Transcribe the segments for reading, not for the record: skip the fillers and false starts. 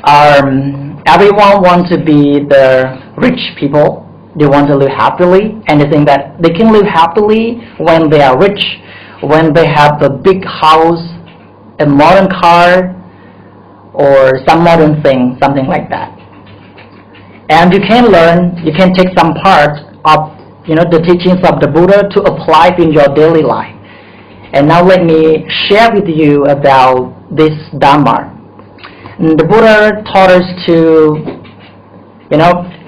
Everyone wants to be the rich people. They want to live happily, and they think that they can live happily when they are rich, when they have a big house, a modern car, or some modern thing, something like that. And you can learn, you can take some part of the teachings of the Buddha to apply in your daily life. And now let me share with you about this Dhamma. The Buddha taught us to,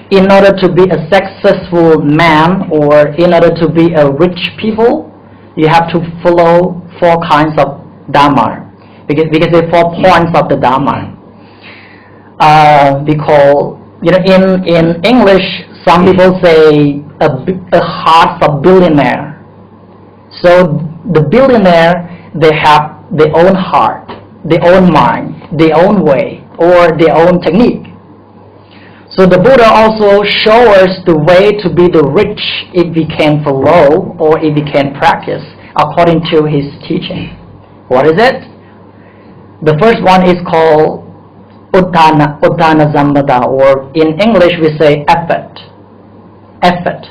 in order to be a successful man or in order to be a rich people, you have to follow 4 kinds of Dhamma. Because there are 4 points of the Dhamma. Because in English, some people say a heart of billionaire. So the billionaire, they have their own heart, their own mind, their own way, or their own technique. So the Buddha also shows us the way to be the rich if we can follow or if we can practice according to his teaching. What is it? The first one is called Uddhana Sambhada, or in English we say effort. Effort.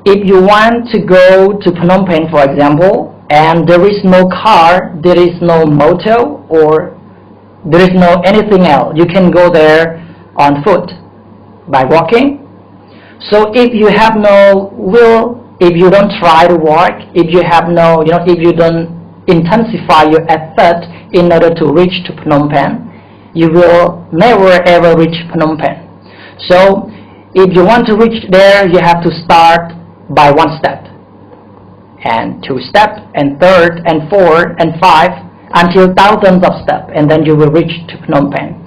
If you want to go to Phnom Penh, for example, and there is no car, there is no motor, or there is no anything else, you can go there on foot by walking. So if you have no will, if you don't try to walk, if you have no, if you don't intensify your effort in order to reach to Phnom Penh, you will never ever reach Phnom Penh. So if you want to reach there, you have to start by 1 step, and 2 steps, and 3rd, and 4th, and 5, until thousands of steps, and then you will reach to Phnom Penh.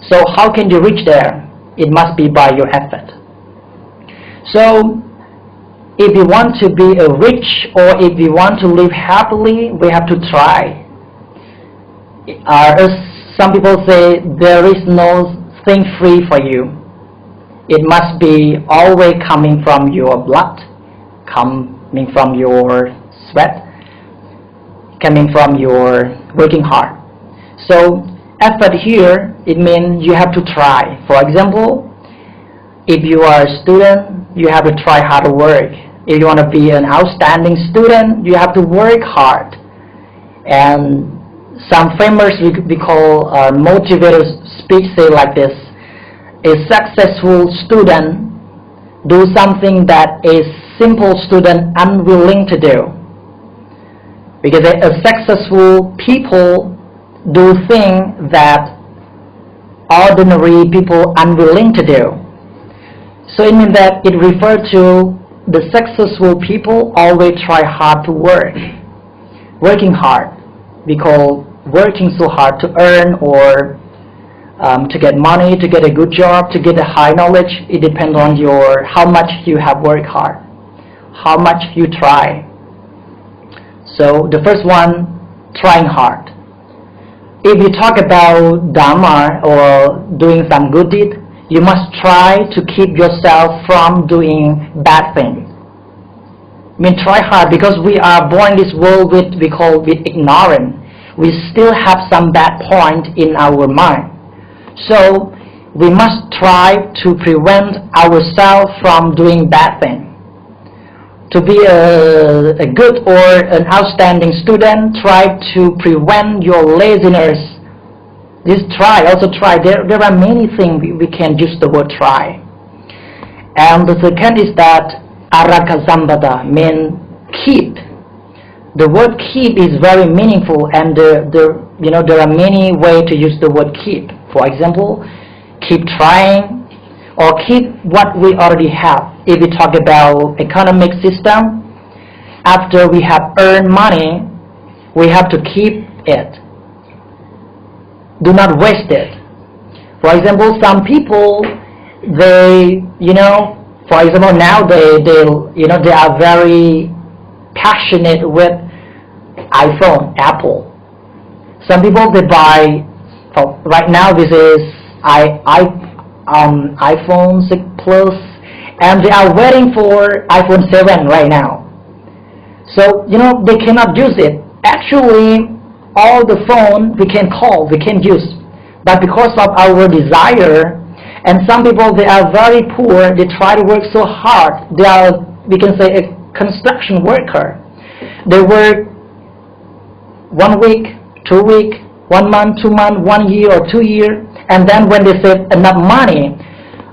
So how can you reach there? It must be by your effort. So if you want to be a rich, or if you want to live happily, we have to try. Some people say there is no thing free for you. It must be always coming from your blood, coming from your sweat, coming from your working hard. So effort here, it means you have to try. For example, if you are a student, you have to try hard to work. If you want to be an outstanding student, you have to work hard. And some famous we call motivators speech say like this: a successful student do something that a simple student unwilling to do. Because a successful people do things that ordinary people unwilling to do. So it means that it refers to the successful people always try hard to work, working hard, because working so hard to earn or to get money, to get a good job, to get a high knowledge, it depends on how much you have worked hard, how much you try. So the first one, trying hard. If you talk about Dhamma or doing some good deed, you must try to keep yourself from doing bad things. Try hard, because we are born in this world with ignorance. We still have some bad point in our mind. So we must try to prevent ourselves from doing bad things. To be a good or an outstanding student, try to prevent your laziness. Also try. There are many things we can use the word try. And the second is that Araka Sambhada, means keep. The word keep is very meaningful, and there are many ways to use the word keep. For example, keep trying, or keep what we already have. If we talk about economic system, after we have earned money, we have to keep it. Do not waste it. For example, some people, for example, now they are very passionate with iPhone, Apple. Some people they buy. Right now this is iPhone 6 Plus, and they are waiting for iPhone 7 right now. So they cannot use it. Actually, all the phone we can call, we can use, But because of our desire, and some people, they are very poor, they try to work so hard. They are, we can say, a construction worker. They work 1 week, 2 weeks, 1 month, 2 months, 1 year or 2 years, and then when they save enough money,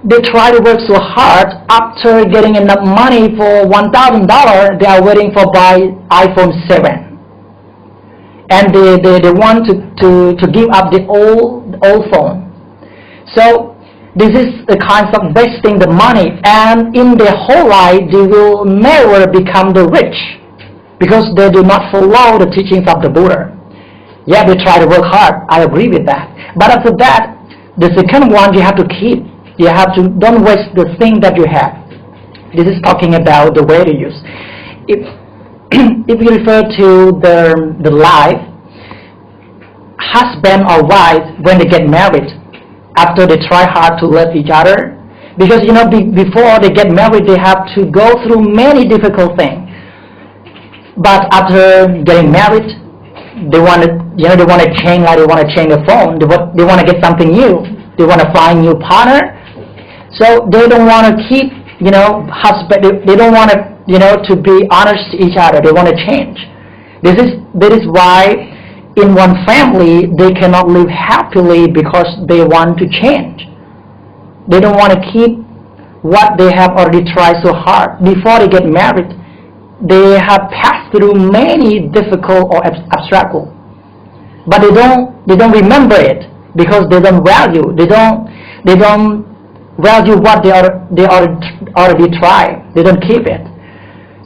they try to work so hard. After getting enough money for $1,000, they are waiting for buy iPhone 7. And they want to give up the old phone. So this is the kind of wasting the money, and in their whole life they will never become the rich because they do not follow the teachings of the Buddha. Yeah, they try to work hard. I agree with that. But after that, the second one you have to keep. You have to don't waste the thing that you have. This is talking about the way to use. If you refer to the life, husband or wife, when they get married, after they try hard to love each other, because before they get married they have to go through many difficult things. But after getting married, they want to change, like they want to change the phone. They want to get something new. They want to find a new partner. So they don't want to keep, husband. They don't want to be honest to each other. They want to change. That is why in one family they cannot live happily, because they want to change. They don't want to keep what they have already tried so hard. Before they get married, they have passed through many difficult or obstacles, but they don't remember it because they don't value. They don't value what they already tried. They don't keep it.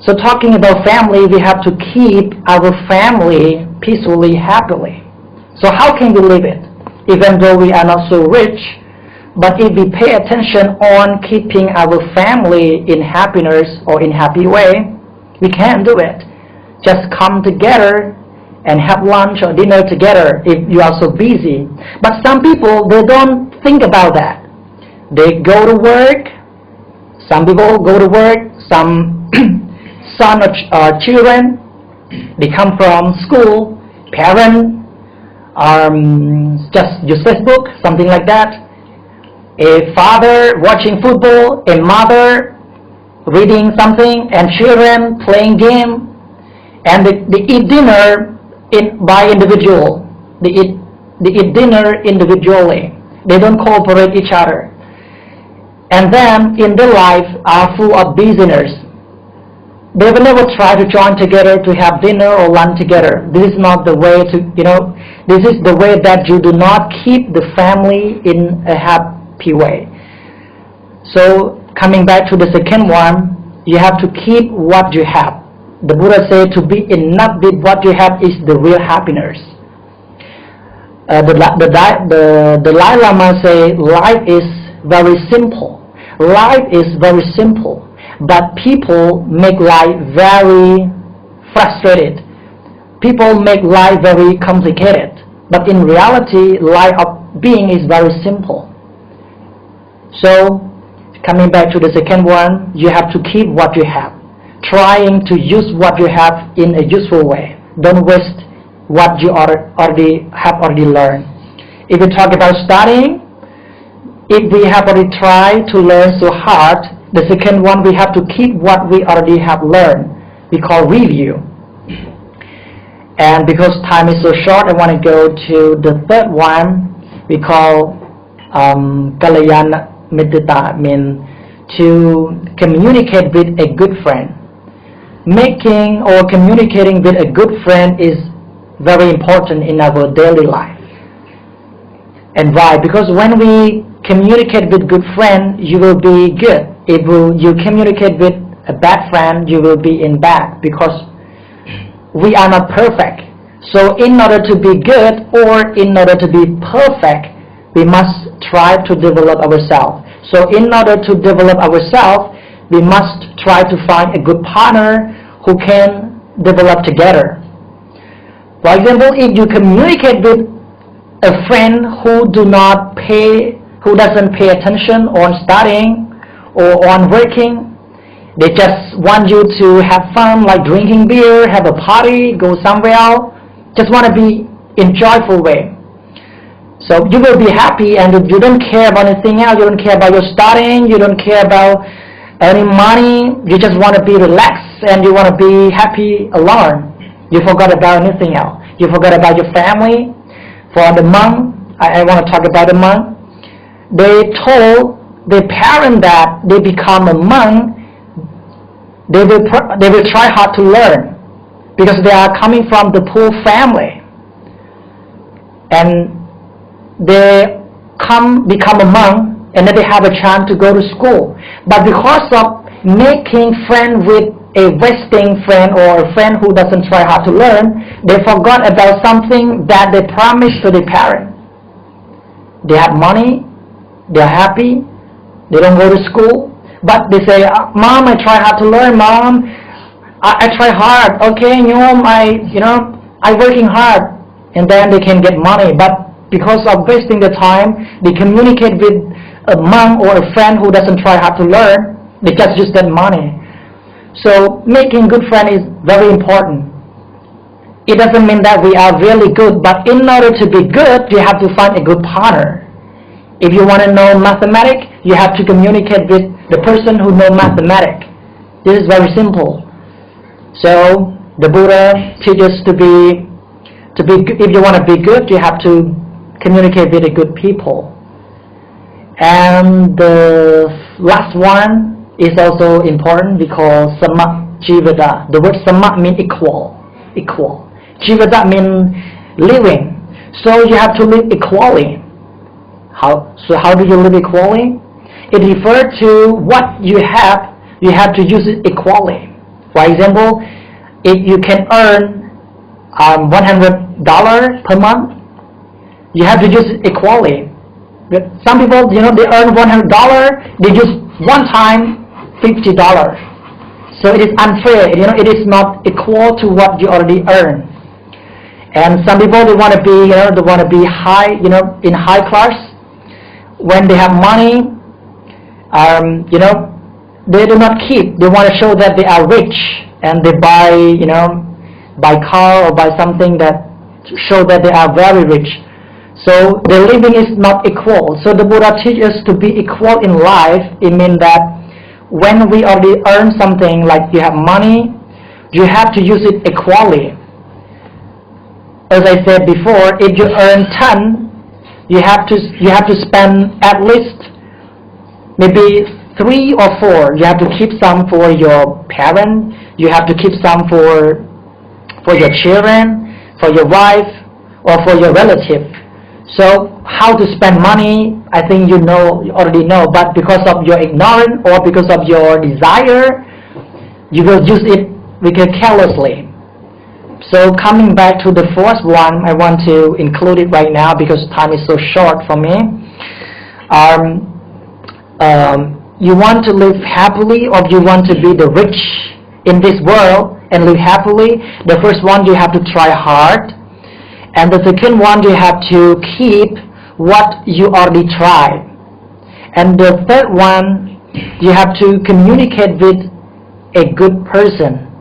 So talking about family, we have to keep our family peacefully, happily. So how can we live it? Even though we are not so rich, but if we pay attention on keeping our family in happiness or in happy way, we can do it. Just come together and have lunch or dinner together if you are so busy. But some people, they don't think about that. They go to work. Some people go to work. Some son or children, they come from school. Parents just use Facebook, something like that. A father watching football, a mother reading something, and children playing game, and they eat dinner by individual. They eat dinner individually. They don't cooperate each other. And then in their life are full of busyness. They will never try to join together to have dinner or lunch together. This is not the way to, this is the way that you do not keep the family in a happy way. So coming back to the second one, you have to keep what you have. The Buddha said to be enough with what you have is the real happiness. The Dalai Lama say life is very simple. Life is very simple. But people make life very frustrated. People make life very complicated. But in reality, life of being is very simple. So, coming back to the second one, you have to keep what you have. Trying to use what you have in a useful way. Don't waste what you already learned. If we talk about studying, if we have already tried to learn so hard, the second one, we have to keep what we already have learned. We call review. And because time is so short, I want to go to the third one. We call Kalayana Mittata, means to communicate with a good friend. Making or communicating with a good friend is very important in our daily life. And why? Because when we communicate with good friend, you will be good. If you communicate with a bad friend, you will be in bad, because we are not perfect. So in order to be good or in order to be perfect, we must try to develop ourselves. So in order to develop ourselves, we must try to find a good partner who can develop together. For example, if you communicate with a friend who doesn't pay attention on studying or on working, they just want you to have fun, like drinking beer, have a party, go somewhere else, just want to be in joyful way. So you will be happy, and you don't care about anything else. You don't care about your studying. You don't care about earning money. You just want to be relaxed, and you want to be happy alone. You forgot about anything else. You forgot about your family. For the monk, I want to talk about the monk. They told their parent that they become a monk, they will try hard to learn, because they are coming from the poor family, and they become a monk, and then they have a chance to go to school. But because of making friends with a wasting friend or a friend who doesn't try hard to learn, they forgot about something that they promised to their parents. They have money, they are happy, they don't go to school, but they say, Mom, I try hard to learn, Mom, I try hard, okay, I working hard, and then they can get money. But because of wasting the time, they communicate with a monk or a friend who doesn't try hard to learn, they just use that money. So making good friends is very important. It doesn't mean that we are really good, but in order to be good, you have to find a good partner. If you want to know mathematics, you have to communicate with the person who knows mathematics. This is very simple. So the Buddha teaches to be if you want to be good, you have to communicate with the good people. And the last one is also important, because Samma Jivada. The word Samma means equal. Jivada means living. So you have to live equally. How do you live equally? It refers to what you have to use it equally. For example, if you can earn $100 per month, you have to use it equally. But some people, they earn $100, they use one time $50. So it is unfair. It is not equal to what you already earn. And some people, they want to be high, in high class. When they have money, they do not keep. They want to show that they are rich, and they buy car or buy something that show that they are very rich. So their living is not equal. So the Buddha teaches us to be equal in life. It means that when we already earn something, like you have money, you have to use it equally. As I said before, if you earn 10, you have to spend at least maybe 3 or 4. You have to keep some for your parents. You have to keep some for your children, for your wife, or for your relative. So how to spend money, I think you already know. But because of your ignorance or because of your desire, you will use it carelessly. So coming back to the fourth one, I want to include it right now because time is so short for me. You want to live happily, or you want to be the rich in this world and live happily? The first one, you have to try hard. And the second one, you have to keep what you already tried. And the third one, you have to communicate with a good person.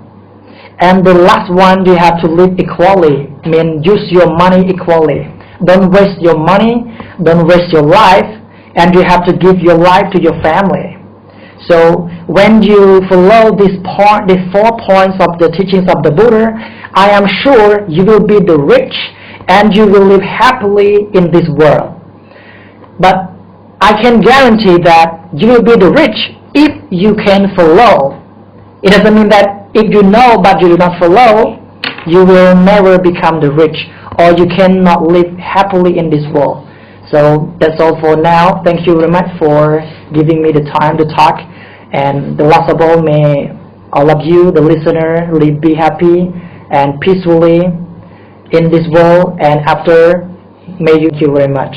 And the last one, you have to live equally, mean use your money equally. Don't waste your money, don't waste your life, and you have to give your life to your family. So when you follow the 4 points of the teachings of the Buddha, I am sure you will be the rich and you will live happily in this world. But I can guarantee that you will be the rich if you can follow. It doesn't mean that if you know but you do not follow, you will never become the rich, or you cannot live happily in this world. So that's all for now. Thank you very much for giving me the time to talk. And the last of all, may all of you, the listener, be happy and peacefully in this world and after. May you. Thank you very much.